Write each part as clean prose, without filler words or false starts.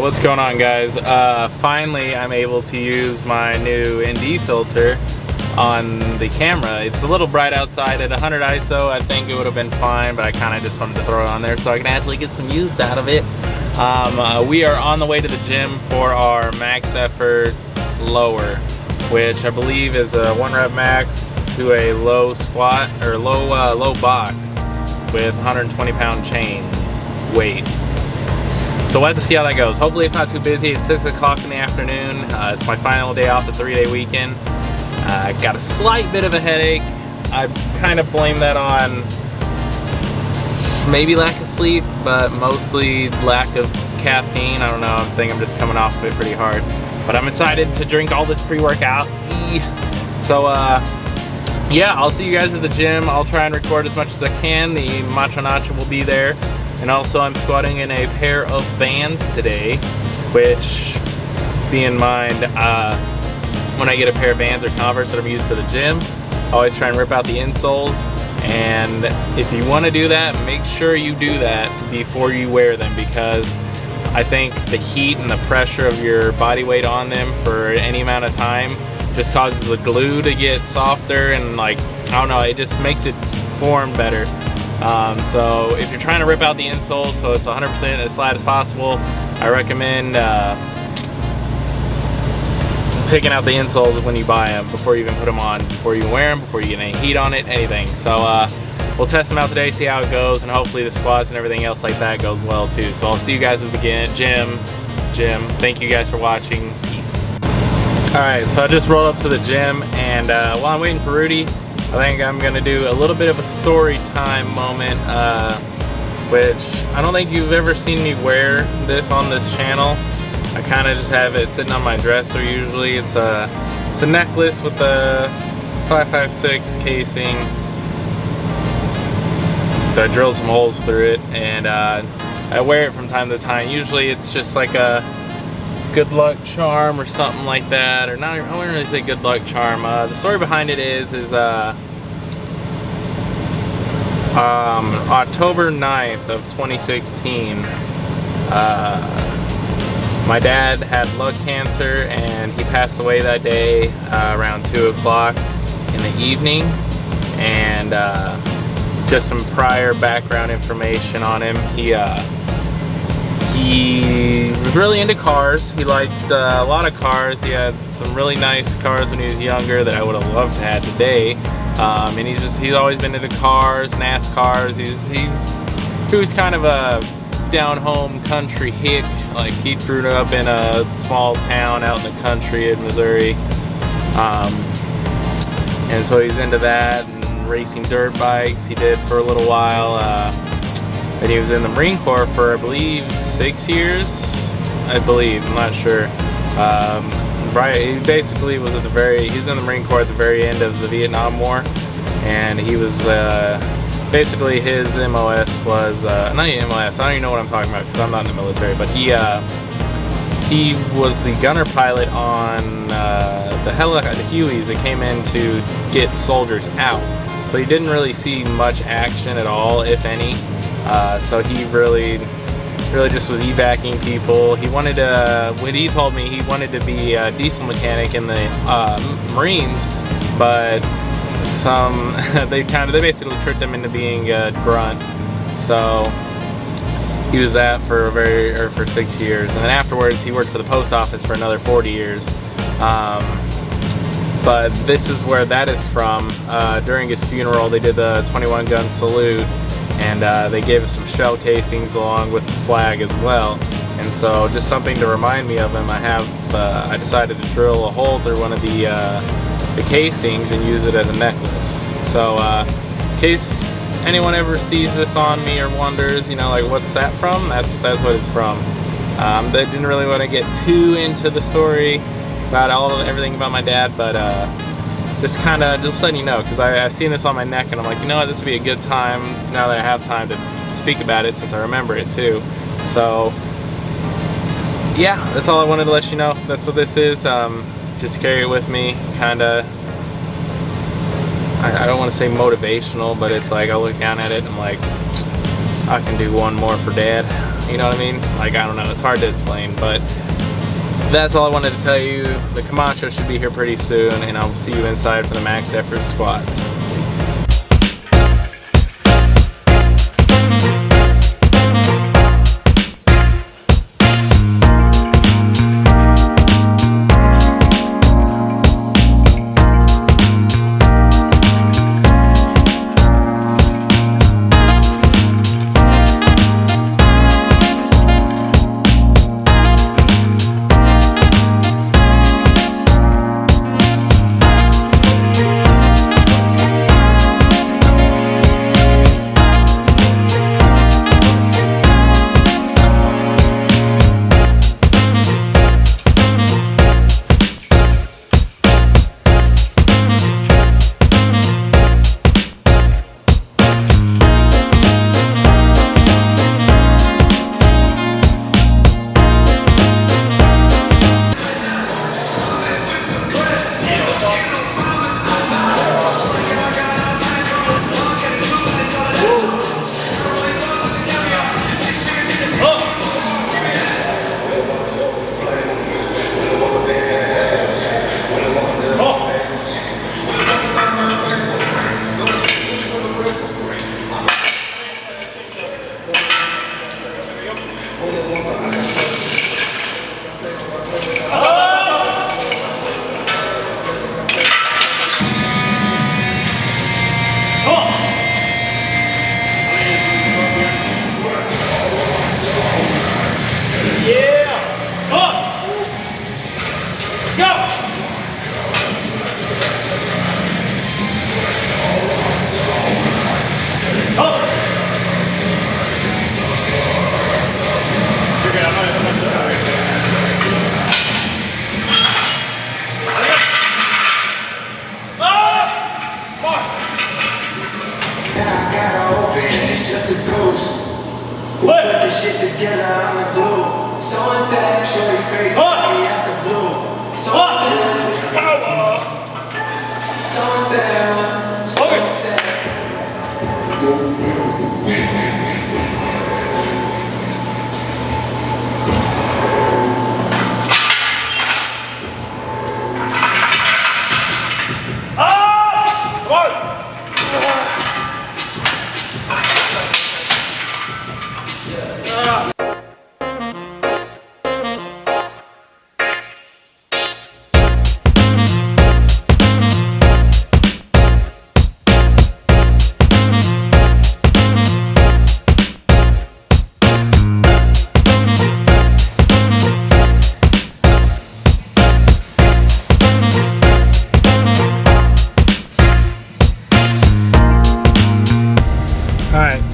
What's going on, guys? Finally I'm able to use my new ND filter on the camera. It's a little bright outside at 100 ISO. I think it would have been fine, but I kind of just wanted to throw it on there so I can actually get some use out of it. We are on the way to the gym for our max effort lower, which I believe is a 1 rep max to a low squat or low box with 120 pound chain weight. So we'll have to see how that goes. Hopefully it's not too busy. It's 6 o'clock in the afternoon. It's my final day off, a 3-day weekend. Got a slight bit of a headache. I kind of blame that on maybe lack of sleep, but mostly lack of caffeine. I don't know, I think I'm just coming off of it pretty hard. But I'm excited to drink all this pre-workout. So yeah, I'll see you guys at the gym. I'll try and record as much as I can. The Macho Nacho will be there. And also I'm squatting in a pair of Vans today, which, be in mind, when I get a pair of Vans or Converse that I'm used for the gym, I always try and rip out the insoles. And if you want to do that, make sure you do that before you wear them, because I think the heat and the pressure of your body weight on them for any amount of time just causes the glue to get softer, and like, I don't know, it just makes it form better. So if you're trying to rip out the insole so it's 100% as flat as possible, I recommend taking out the insoles when you buy them, before you even put them on, before you wear them, before you get any heat on it, anything. So we'll test them out today, see how it goes, and hopefully the squats and everything else like that goes well too. So I'll see you guys at the gym. Thank you guys for watching. Peace. Alright, so I just rolled up to the gym, and while I'm waiting for Rudy, I think I'm going to do a little bit of a story time moment, which I don't think you've ever seen me wear this on this channel. I kind of just have it sitting on my dresser usually. It's a necklace with a 5.56 casing. I drilled some holes through it, and I wear it from time to time. Usually it's just like a good luck charm or something like that, or not. I wouldn't really say good luck charm. The story behind it is October 9th of 2016. My dad had lung cancer, and he passed away that day around 2 o'clock in the evening. And it's just some prior background information on him. He was really into cars. He liked a lot of cars. He had some really nice cars when he was younger that I would have loved to have today. And he's always been into cars, NASCARs. He was kind of a down home country hick. Like, he grew up in a small town out in the country in Missouri. And so he's into that and racing dirt bikes. He did for a little while. And he was in the Marine Corps for, I believe, 6 years. I'm not sure. He basically was he was in the Marine Corps at the very end of the Vietnam War, and he was basically, his MOS was not MOS. I don't even know what I'm talking about because I'm not in the military. But he was the gunner pilot on the helicopter, the Hueys, that came in to get soldiers out. So he didn't really see much action at all, if any. So he really just was evacuating people. He wanted to, when he told me, he wanted to be a diesel mechanic in the Marines, but they basically tricked him into being a grunt. So he was that for 6 years, and then afterwards he worked for the post office for another 40 years. But this is where that is from. During his funeral, they did the 21 gun salute, and they gave us some shell casings along with the flag as well. And so, just something to remind me of him, I decided to drill a hole through one of the casings and use it as a necklace. So in case anyone ever sees this on me or wonders, like, what's that from? That's what it's from. They didn't really want to get too into the story about everything about my dad, but just letting you know, because I've seen this on my neck, and I'm like, you know what, this would be a good time now that I have time to speak about it, since I remember it too. So yeah, that's all I wanted to let you know. That's what this is. Just carry it with me, kinda. I don't want to say motivational, but it's like I look down at it and I'm like, I can do one more for Dad. You know what I mean? Like, I don't know, it's hard to explain, but that's all I wanted to tell you. The Camacho should be here pretty soon, and I'll see you inside for the max effort squats. Peace.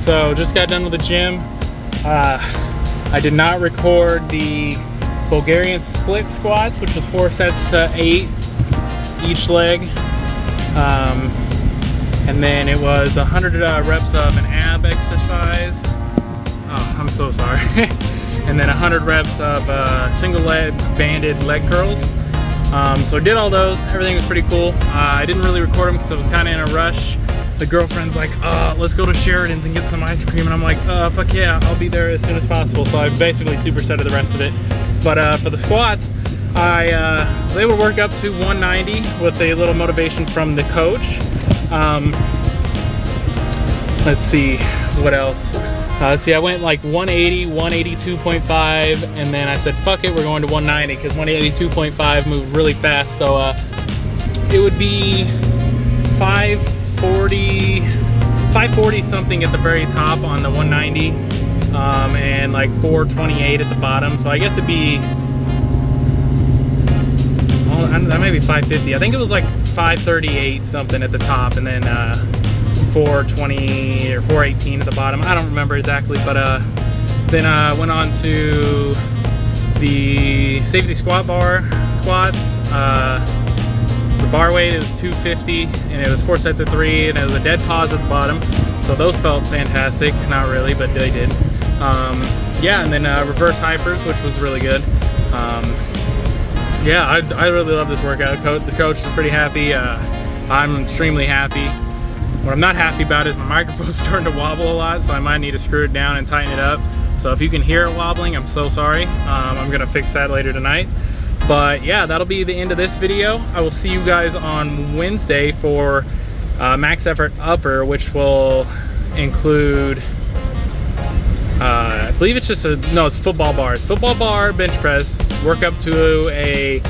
So just got done with the gym. I did not record the Bulgarian split squats, which was 4 sets to 8 each leg. And then it was 100 reps of an ab exercise. Oh, I'm so sorry. And then 100 reps of single leg banded leg curls. So I did all those. Everything was pretty cool. I didn't really record them because I was kind of in a rush. The girlfriend's like, let's go to Sheridan's and get some ice cream. And I'm like, fuck yeah, I'll be there as soon as possible. So I basically supersetted the rest of it. But for the squats, I was able to work up to 190 with a little motivation from the coach. Let's see, what else? Let's see, I went like 180, 182.5, and then I said, fuck it, we're going to 190, because 182.5 moved really fast. So it would be 540 something at the very top on the 190, and like 428 at the bottom. So I guess it'd be, well, that might be 550. I think it was like 538 something at the top, and then 420 or 418 at the bottom. I don't remember exactly, but then I went on to the safety squat bar squats. The bar weight is 250, and it was 4 sets of 3, and it was a dead pause at the bottom. So those felt fantastic. Not really, but they did. Yeah, and then reverse hypers, which was really good. Yeah, I really love this workout. The coach is pretty happy. I'm extremely happy. What I'm not happy about is my microphone's starting to wobble a lot, so I might need to screw it down and tighten it up. So if you can hear it wobbling, I'm so sorry. I'm gonna fix that later tonight. But yeah, that'll be the end of this video. I will see you guys on Wednesday for max effort upper, which will include, I believe it's just it's football bars. Football bar, bench press, work up to a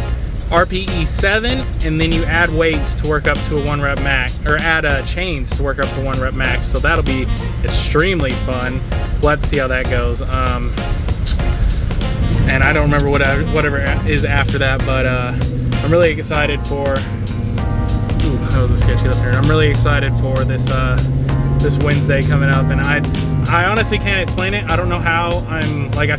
RPE 7, and then you add weights to work up to a 1 rep max, or add chains to work up to 1 rep max. So that'll be extremely fun. We'll have to see how that goes. And I don't remember whatever is after that, but I'm really excited for. Ooh, that was a sketchy left turn. I'm really excited for this this Wednesday coming up, and I honestly can't explain it. I don't know how. I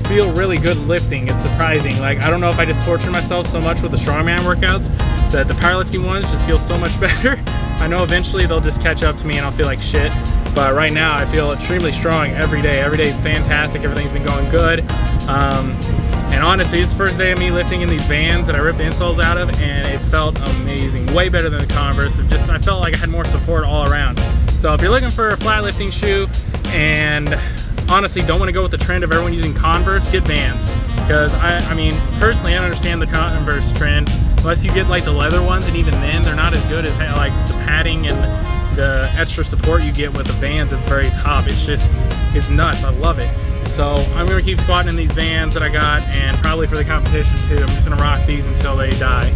feel really good lifting. It's surprising. Like, I don't know if I just torture myself so much with the strongman workouts that the powerlifting ones just feel so much better. I know eventually they'll just catch up to me and I'll feel like shit. But right now I feel extremely strong every day. Every day is fantastic. Everything's been going good. And honestly, it's the first day of me lifting in these Vans that I ripped the insoles out of, and it felt amazing. Way better than the Converse. I felt like I had more support all around. So if you're looking for a flat lifting shoe and honestly don't want to go with the trend of everyone using Converse, get Vans. Because I mean, personally, I don't understand the Converse trend unless you get like the leather ones, and even then they're not as good as like the padding and the extra support you get with the Vans at the very top. It's nuts. I love it. So I'm gonna keep squatting in these Vans that I got, and probably for the competition too. I'm just gonna rock these until they die.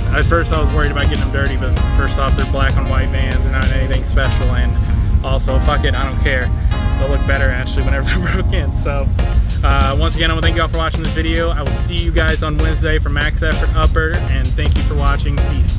At first I was worried about getting them dirty, but first off, they're black on white Vans. They're not anything special, and also, fuck it, I don't care. They'll look better actually whenever they're broken. So once again, I want to thank you all for watching this video. I will see you guys on Wednesday for max effort upper, and thank you for watching. Peace.